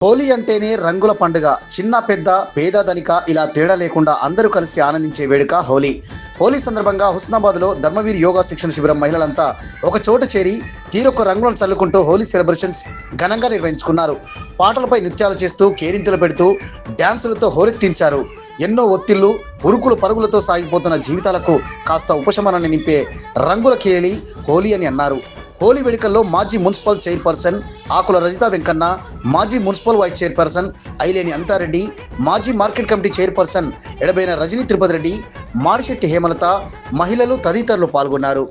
హోలీ అంటేనే రంగుల పండుగ. చిన్న పెద్ద పేద ధనిక ఇలా తేడా లేకుండా అందరూ కలిసి ఆనందించే వేడుక హోలీ. హోలీ సందర్భంగా హుస్నాబాద్లో ధర్మవీర్ యోగా శిక్షణ శిబిరం మహిళలంతా ఒక చోట చేరి తీరొక్క రంగులను చల్లుకుంటూ హోలీ సెలబ్రేషన్స్ ఘనంగా నిర్వహించుకున్నారు. పాటలపై నృత్యాలు చేస్తూ కేరింతలు పెడుతూ డ్యాన్సులతో హోరెత్తించారు. ఎన్నో ఒత్తిళ్లు ఉరుకులు పరుగులతో సాగిపోతున్న జీవితాలకు కాస్త ఉపశమనాన్ని నింపే రంగుల కేలి హోలీ అని అన్నారు. హోలీ వేడుకల్లో మాజీ మున్సిపల్ చైర్పర్సన్ ఆకుల రజిత వెంకన్న, మాజీ municipal vice chairperson Aileni Anitha Reddy, మాజీ market committee chairperson Edabaina Rajani Tirupathi Reddy, Marishetti Hemalatha, మహిళలు తదితరులు పాల్గొన్నారు.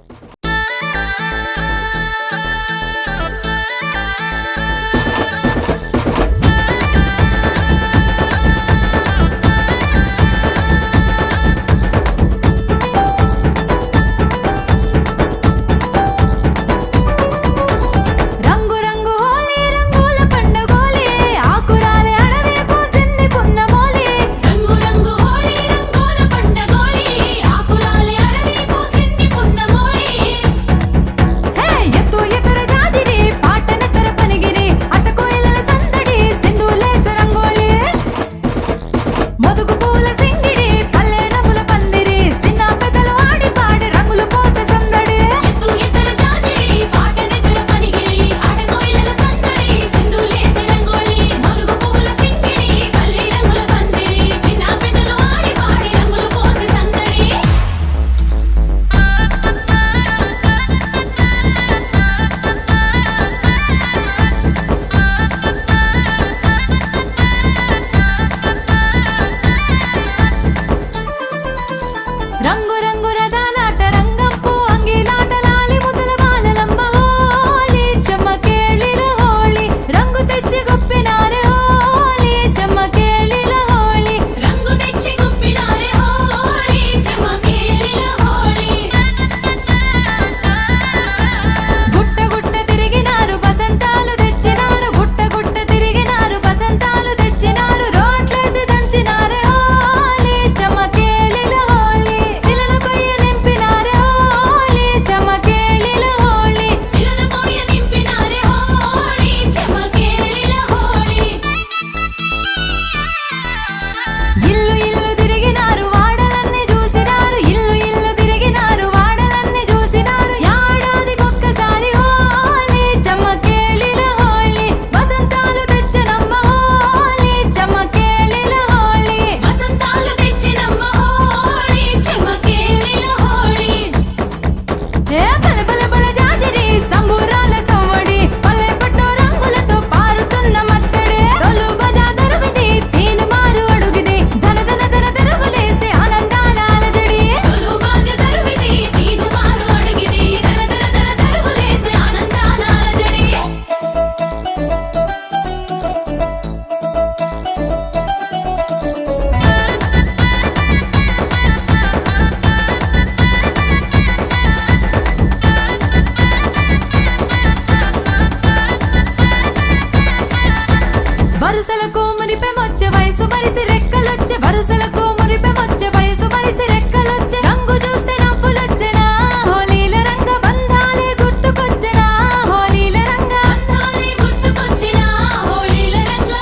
వరుసలకు మురిపె మొచ్చే వయసు మరిసి రెక్కలొచ్చే వరుసలకు మురిపె మొచ్చే వయసు మరిసి రెక్కలొచ్చే రంగు చూస్తే నవ్వులొచ్చెనా హోలీల రంగ బంధాలే గుర్తుకొచ్చెనా హోలీల రంగ బంధాలే గుర్తుకొచ్చెనా హోలీల రంగ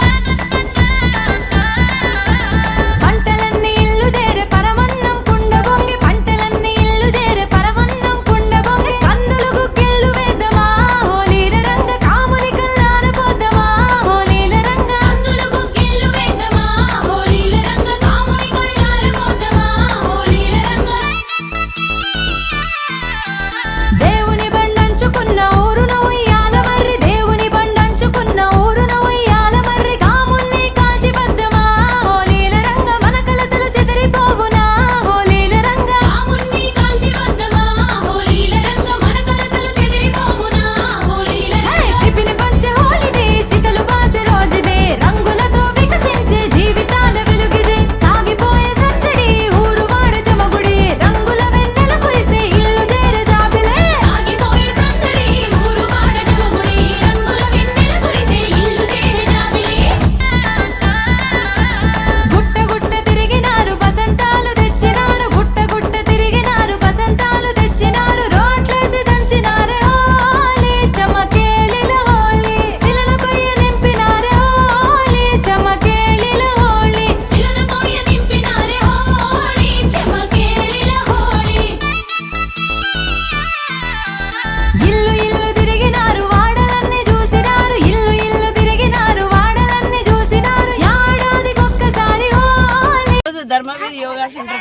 పంటలన్నీ ఇల్లు చేరే పరమన్నం కుండ బొంగి పంటలన్నీ ఇల్లు చేరే పరమన్నం కుండ బొంగి కందులు గుగ్గిళ్ళు వేద్దామా హోలీల రంగ కాముని కల్లాన పోద్దామా హోలీల రంగ కందులు గుగ్గిళ్ళు వేద్దామా హోలీల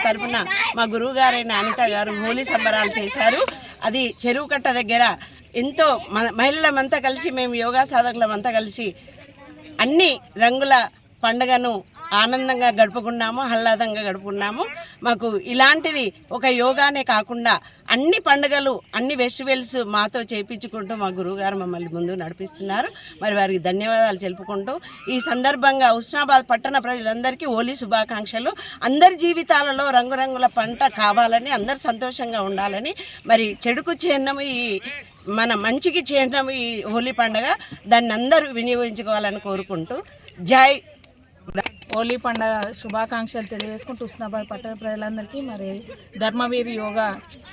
తరపున మా గురువు గారైన అనిత గారు హోలీ సంబరాలు చేశారు. అది చెరువు కట్ట దగ్గర ఎంతో మహిళలమంతా కలిసి, మేము యోగా సాధకులమంతా కలిసి అన్ని రంగుల పండుగను ఆనందంగా గడుపుకున్నాము, ఆహ్లాదంగా గడుపుకున్నాము. మాకు ఇలాంటిది ఒక యోగానే కాకుండా అన్ని పండుగలు, అన్ని ఫెస్టివల్స్ మాతో చేయించుకుంటూ మా గురువుగారు మమ్మల్ని ముందు నడిపిస్తున్నారు. మరి వారికి ధన్యవాదాలు తెలుపుకుంటూ ఈ సందర్భంగా హుస్నాబాద్ పట్టణ ప్రజలందరికీ హోలీ శుభాకాంక్షలు. అందరి జీవితాలలో రంగురంగుల పంట కావాలని, అందరు సంతోషంగా ఉండాలని, మరి చెడుకు చిహ్నము ఈ మన మంచికి చిహ్నము ఈ హోలీ పండుగ, దాన్ని అందరూ వినియోగించుకోవాలని కోరుకుంటూ జై హోలీ పండుగ శుభాకాంక్షలు తెలియజేసుకుంటూ హుస్నాబాద్ పట్టణ ప్రజలందరికీ, మరి ధర్మవీర్ యోగా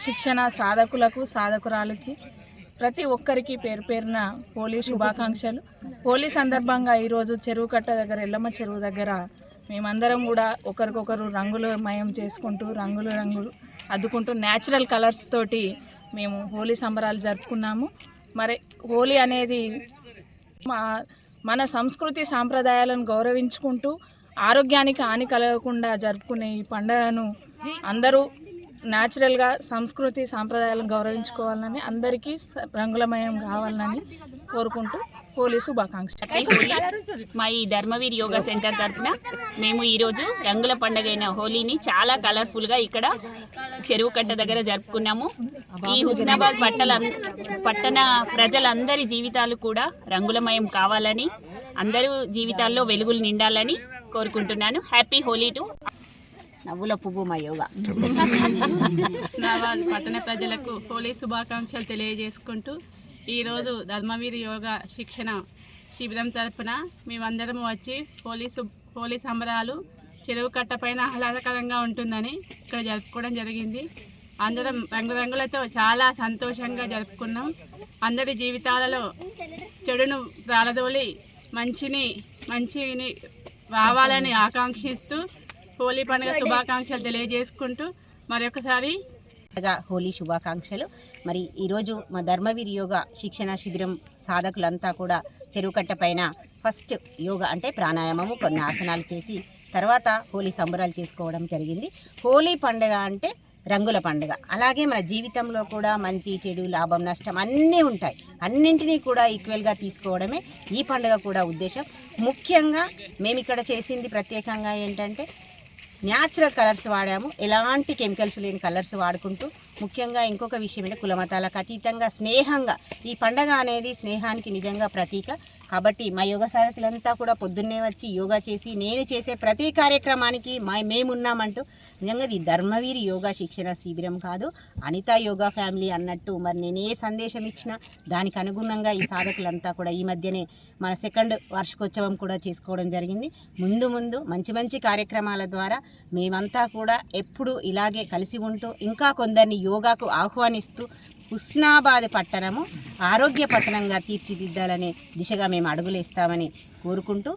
శిక్షణ సాధకులకు, సాధకురాలకి ప్రతి ఒక్కరికి పేరు పేరున హోలీ శుభాకాంక్షలు. హోలీ సందర్భంగా ఈరోజు చెరువు కట్ట దగ్గర, ఎల్లమ్మ చెరువు దగ్గర మేమందరం కూడా ఒకరికొకరు రంగులు మయం చేసుకుంటూ రంగులు అద్దుకుంటూ న్యాచురల్ కలర్స్ తోటి మేము హోలీ సంబరాలు జరుపుకున్నాము. మరి హోలీ అనేది మన సంస్కృతి సాంప్రదాయాలను గౌరవించుకుంటూ ఆరోగ్యానికి హాని కలగకుండా జరుపుకునే ఈ పండుగను అందరూ న్యాచురల్గా సంస్కృతి సాంప్రదాయాలను గౌరవించుకోవాలని, అందరికీ రంగులమయం కావాలని కోరుకుంటూ హోలీ శుభాకాంక్షలు. మా ఈ ధర్మవీర్ యోగా సెంటర్ తరఫున మేము ఈరోజు రంగుల పండుగైన హోలీని చాలా కలర్ఫుల్గా ఇక్కడ చెరువు కట్ట దగ్గర జరుపుకున్నాము. ఈ హుస్నాబాద్ పట్టణ ప్రజలందరి జీవితాలు కూడా రంగులమయం కావాలని, అందరూ జీవితాల్లో వెలుగులు నిండాలని కోరుకుంటున్నాను. హ్యాపీ హోలీ టు నవ్వుల పువ్వు మా యోగా. హుస్నాబాద్ పట్టణ ప్రజలకు హోలీ శుభాకాంక్షలు తెలియజేసుకుంటూ ఈరోజు ధర్మవీర్ యోగా శిక్షణ శిబిరం తరపున మేమందరం వచ్చి హోలీ సంబరాలు చెరువు కట్ట పైన ఆహ్లాదకరంగా ఉంటుందని ఇక్కడ జరుపుకోవడం జరిగింది. అందరం రంగురంగులతో చాలా సంతోషంగా జరుపుకున్నాం. అందరి జీవితాలలో చెడును ప్రాలదోలి మంచిని రావాలని ఆకాంక్షిస్తూ హోలీ పండుగ శుభాకాంక్షలు తెలియజేసుకుంటూ మరొకసారి హోలీ శుభాకాంక్షలు. మరి ఈరోజు మా ధర్మవీర్ యోగా శిక్షణ శిబిరం సాధకులంతా కూడా చెరువు కట్ట పైన ఫస్ట్ యోగా అంటే ప్రాణాయామము, కొన్ని ఆసనాలు చేసి తర్వాత హోలీ సంబరాలు చేసుకోవడం జరిగింది. హోలీ పండుగ అంటే రంగుల పండుగ. అలాగే మన జీవితంలో కూడా మంచి చెడు, లాభం నష్టం అన్నీ ఉంటాయి. అన్నింటినీ కూడా ఈక్వల్గా తీసుకోవడమే ఈ పండుగ కూడా ఉద్దేశం. ముఖ్యంగా మేము ఇక్కడ చేసింది ప్రత్యేకంగా ఏంటంటే న్యాచురల్ కలర్స్ వాడాము. ఎలాంటి కెమికల్స్ లేని కలర్స్ వాడుకుంటూ, ముఖ్యంగా ఇంకొక విషయం అంటే కులమతాలకు అతీతంగా స్నేహంగా, ఈ పండగ అనేది స్నేహానికి నిజంగా ప్రతీక. కాబట్టి మా యోగా సాధకులంతా కూడా పొద్దున్నే వచ్చి యోగా చేసి, నేను చేసే ప్రతి కార్యక్రమానికి మేమున్నామంటూ, నిజంగా ఇది ధర్మవీర్ యోగా శిక్షణ శిబిరం కాదు, అనితా యోగా ఫ్యామిలీ అన్నట్టు. మరి నేను ఏ సందేశం ఇచ్చినా దానికి అనుగుణంగా ఈ సాధకులంతా కూడా ఈ మధ్యనే మన 2వ వార్షికోత్సవం కూడా చేసుకోవడం జరిగింది. ముందు మంచి కార్యక్రమాల ద్వారా మేమంతా కూడా ఎప్పుడు ఇలాగే కలిసి ఉంటూ, ఇంకా కొందరిని యోగాకు ఆహ్వానిస్తూ హుస్నాబాద్ పట్టణము ఆరోగ్య పట్టణంగా తీర్చిదిద్దాలనే దిశగా మేము అడుగులేస్తామని కోరుకుంటూ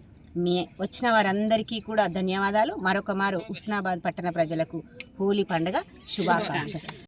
వచ్చిన వారందరికీ కూడా ధన్యవాదాలు. మరొక మారు హుస్నాబాద్ పట్టణ ప్రజలకు హోలీ పండుగ శుభాకాంక్షలు.